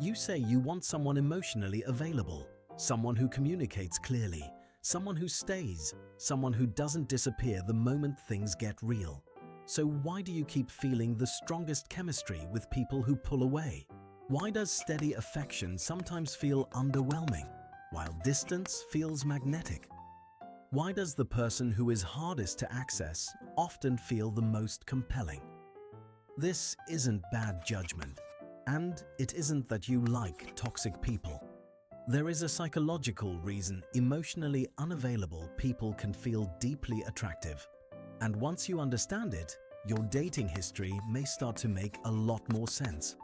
You say you want someone emotionally available, someone who communicates clearly, someone who stays, someone who doesn't disappear the moment things get real. So why do you keep feeling the strongest chemistry with people who pull away? Why does steady affection sometimes feel underwhelming, while distance feels magnetic? Why does the person who is hardest to access often feel the most compelling? This isn't bad judgment, and it isn't that you like toxic people. There is a psychological reason emotionally unavailable people can feel deeply attractive. And once you understand it, your dating history may start to make a lot more sense.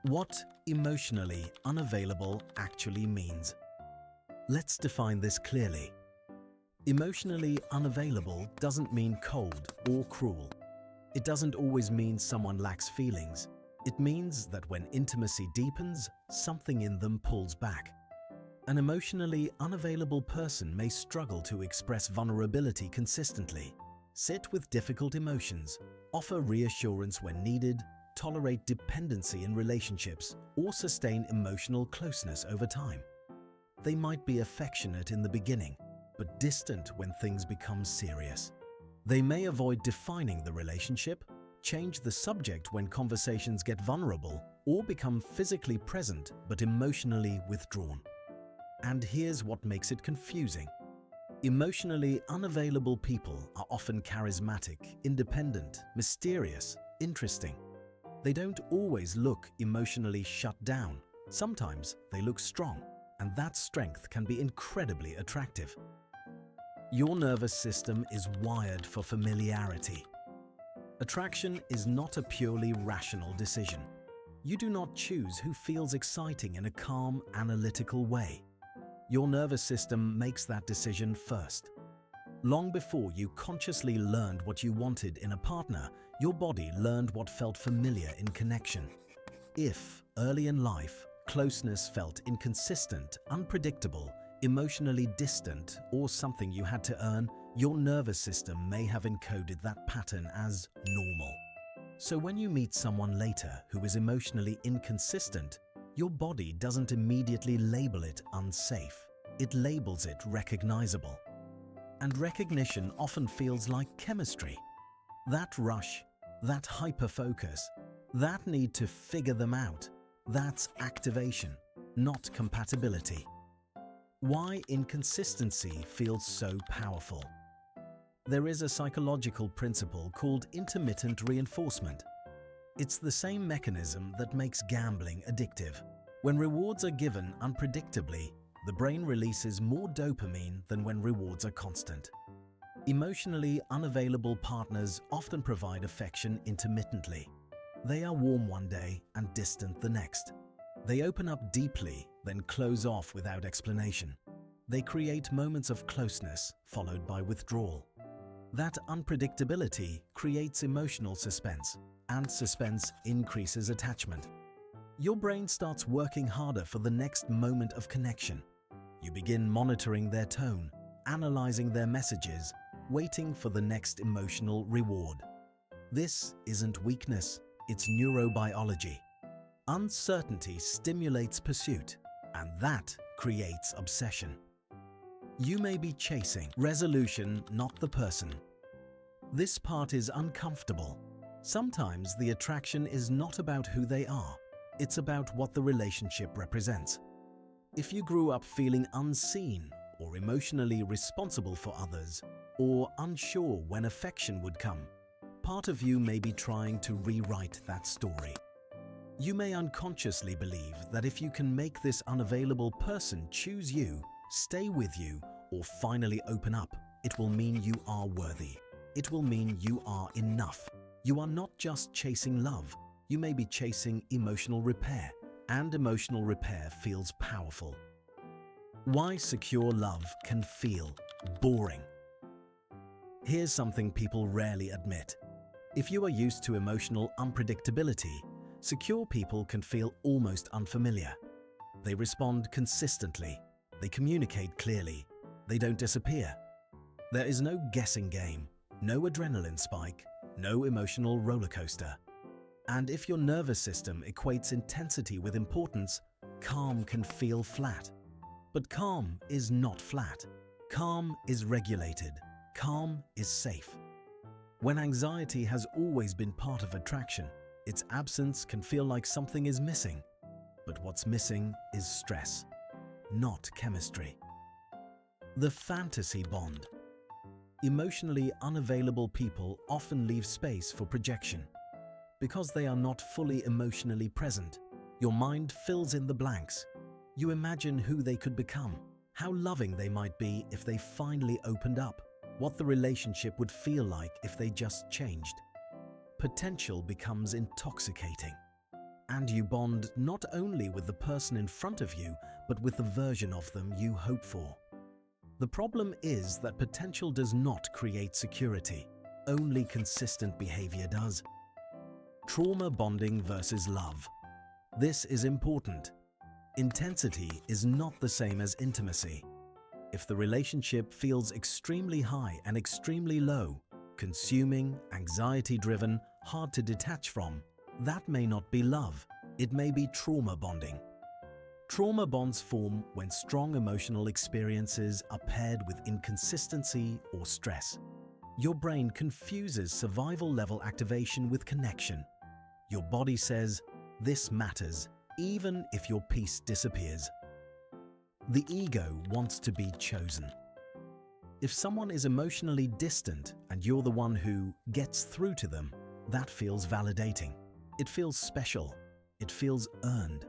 What emotionally unavailable actually means. Let's define this clearly. Emotionally unavailable doesn't mean cold or cruel. It doesn't always mean someone lacks feelings. It means that when intimacy deepens, something in them pulls back. An emotionally unavailable person may struggle to express vulnerability consistently, sit with difficult emotions, offer reassurance when needed, tolerate dependency in relationships, or sustain emotional closeness over time. They might be affectionate in the beginning, but distant when things become serious. They may avoid defining the relationship, change the subject when conversations get vulnerable, or become physically present but emotionally withdrawn. And here's what makes it confusing. Emotionally unavailable people are often charismatic, independent, mysterious, interesting. They don't always look emotionally shut down. Sometimes they look strong, and that strength can be incredibly attractive. Your nervous system is wired for familiarity. Attraction is not a purely rational decision. You do not choose who feels exciting in a calm, analytical way. Your nervous system makes that decision first. Long before you consciously learned what you wanted in a partner, your body learned what felt familiar in connection. If, early in life, closeness felt inconsistent, unpredictable, emotionally distant, or something you had to earn, your nervous system may have encoded that pattern as normal. So when you meet someone later who is emotionally inconsistent, your body doesn't immediately label it unsafe. It labels it recognizable. And recognition often feels like chemistry. That rush, that hyper-focus, that need to figure them out, that's activation, not compatibility. Why inconsistency feels so powerful? There is a psychological principle called intermittent reinforcement. It's the same mechanism that makes gambling addictive. When rewards are given unpredictably, the brain releases more dopamine than when rewards are constant. Emotionally unavailable partners often provide affection intermittently. They are warm one day and distant the next. They open up deeply, then close off without explanation. They create moments of closeness, followed by withdrawal. That unpredictability creates emotional suspense, and suspense increases attachment. Your brain starts working harder for the next moment of connection. You begin monitoring their tone, analyzing their messages, waiting for the next emotional reward. This isn't weakness, it's neurobiology. Uncertainty stimulates pursuit, and that creates obsession. You may be chasing resolution, not the person. This part is uncomfortable. Sometimes the attraction is not about who they are, it's about what the relationship represents. If you grew up feeling unseen or emotionally responsible for others, or unsure when affection would come, part of you may be trying to rewrite that story. You may unconsciously believe that if you can make this unavailable person choose you, stay with you, or finally open up, it will mean you are worthy. It will mean you are enough. You are not just chasing love, you may be chasing emotional repair, and emotional repair feels powerful. Why secure love can feel boring. Here's something people rarely admit. If you are used to emotional unpredictability, secure people can feel almost unfamiliar. They respond consistently, they communicate clearly, they don't disappear. There is no guessing game, no adrenaline spike, no emotional roller coaster. And if your nervous system equates intensity with importance, calm can feel flat. But calm is not flat. Calm is regulated. Calm is safe. When anxiety has always been part of attraction, its absence can feel like something is missing. But what's missing is stress, not chemistry. The fantasy bond. Emotionally unavailable people often leave space for projection. Because they are not fully emotionally present, your mind fills in the blanks. You imagine who they could become, how loving they might be if they finally opened up, what the relationship would feel like if they just changed. Potential becomes intoxicating. And you bond not only with the person in front of you, but with the version of them you hope for. The problem is that potential does not create security. Only consistent behavior does. Trauma bonding versus love. This is important. Intensity is not the same as intimacy. If the relationship feels extremely high and extremely low, consuming, anxiety-driven, hard to detach from, that may not be love. It may be trauma bonding. Trauma bonds form when strong emotional experiences are paired with inconsistency or stress. Your brain confuses survival-level activation with connection. Your body says, "This matters," even if your peace disappears. The ego wants to be chosen. If someone is emotionally distant and you're the one who gets through to them, that feels validating. It feels special. It feels earned.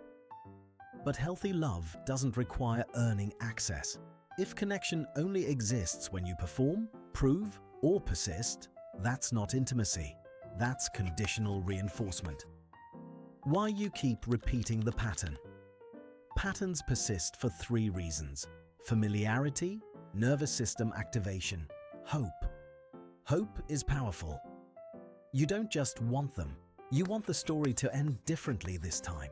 But healthy love doesn't require earning access. If connection only exists when you perform, prove, or persist, that's not intimacy. That's conditional reinforcement. Why you keep repeating the pattern? Patterns persist for 3 reasons: familiarity, nervous system activation, hope. Hope is powerful. You don't just want them. You want the story to end differently this time.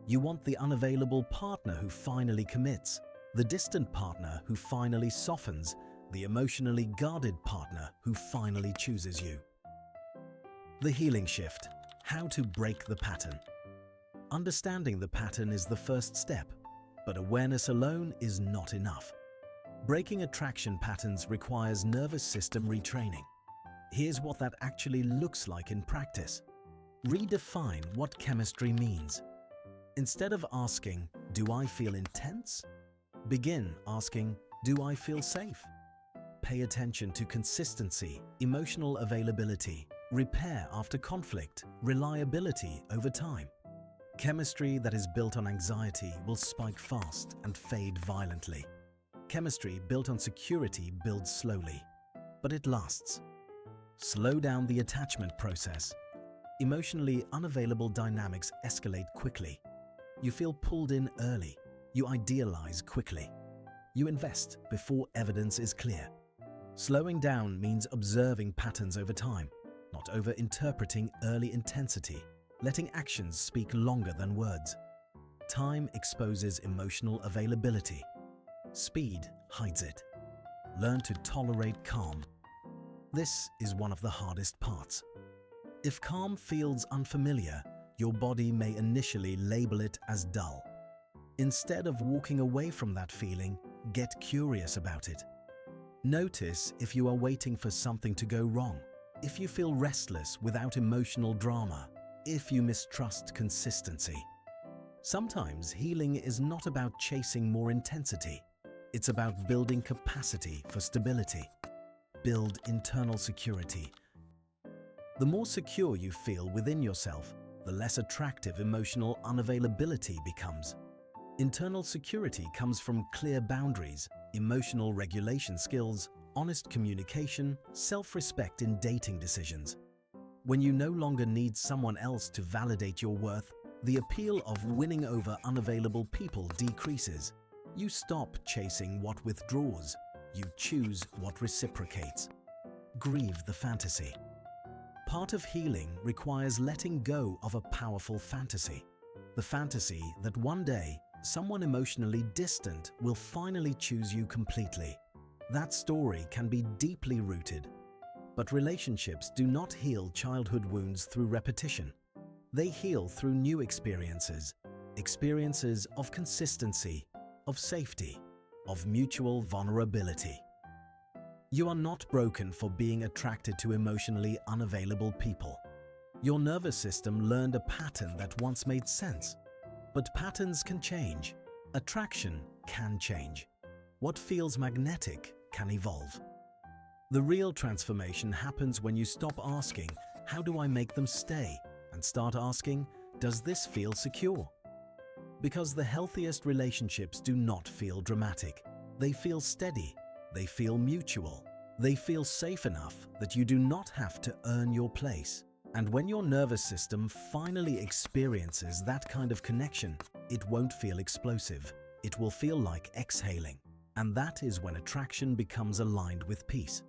You want the unavailable partner who finally commits, the distant partner who finally softens, the emotionally guarded partner who finally chooses you. The healing shift. How to break the pattern. Understanding the pattern is the first step, but awareness alone is not enough. Breaking attraction patterns requires nervous system retraining. Here's what that actually looks like in practice. Redefine what chemistry means. Instead of asking, "Do I feel intense?" begin asking, "Do I feel safe?" Pay attention to consistency, emotional availability, repair after conflict, reliability over time. Chemistry that is built on anxiety will spike fast and fade violently. Chemistry built on security builds slowly, but it lasts. Slow down the attachment process. Emotionally unavailable dynamics escalate quickly. You feel pulled in early. You idealize quickly. You invest before evidence is clear. Slowing down means observing patterns over time, not over-interpreting early intensity, letting actions speak longer than words. Time exposes emotional availability. Speed hides it. Learn to tolerate calm. This is one of the hardest parts. If calm feels unfamiliar, your body may initially label it as dull. Instead of walking away from that feeling, get curious about it. Notice if you are waiting for something to go wrong, if you feel restless without emotional drama, if you mistrust consistency. Sometimes healing is not about chasing more intensity. It's about building capacity for stability. Build internal security. The more secure you feel within yourself, the less attractive emotional unavailability becomes. Internal security comes from clear boundaries, emotional regulation skills, honest communication, self-respect in dating decisions. When you no longer need someone else to validate your worth, the appeal of winning over unavailable people decreases. You stop chasing what withdraws. You choose what reciprocates. Grieve the fantasy. Part of healing requires letting go of a powerful fantasy. The fantasy that one day, someone emotionally distant will finally choose you completely. That story can be deeply rooted. But relationships do not heal childhood wounds through repetition. They heal through new experiences, experiences of consistency, of safety, of mutual vulnerability. You are not broken for being attracted to emotionally unavailable people. Your nervous system learned a pattern that once made sense. But patterns can change. Attraction can change. What feels magnetic can evolve. The real transformation happens when you stop asking, "How do I make them stay?" and start asking, "Does this feel secure?" Because the healthiest relationships do not feel dramatic. They feel steady. They feel mutual. They feel safe enough that you do not have to earn your place. And when your nervous system finally experiences that kind of connection, it won't feel explosive. It will feel like exhaling. And that is when attraction becomes aligned with peace.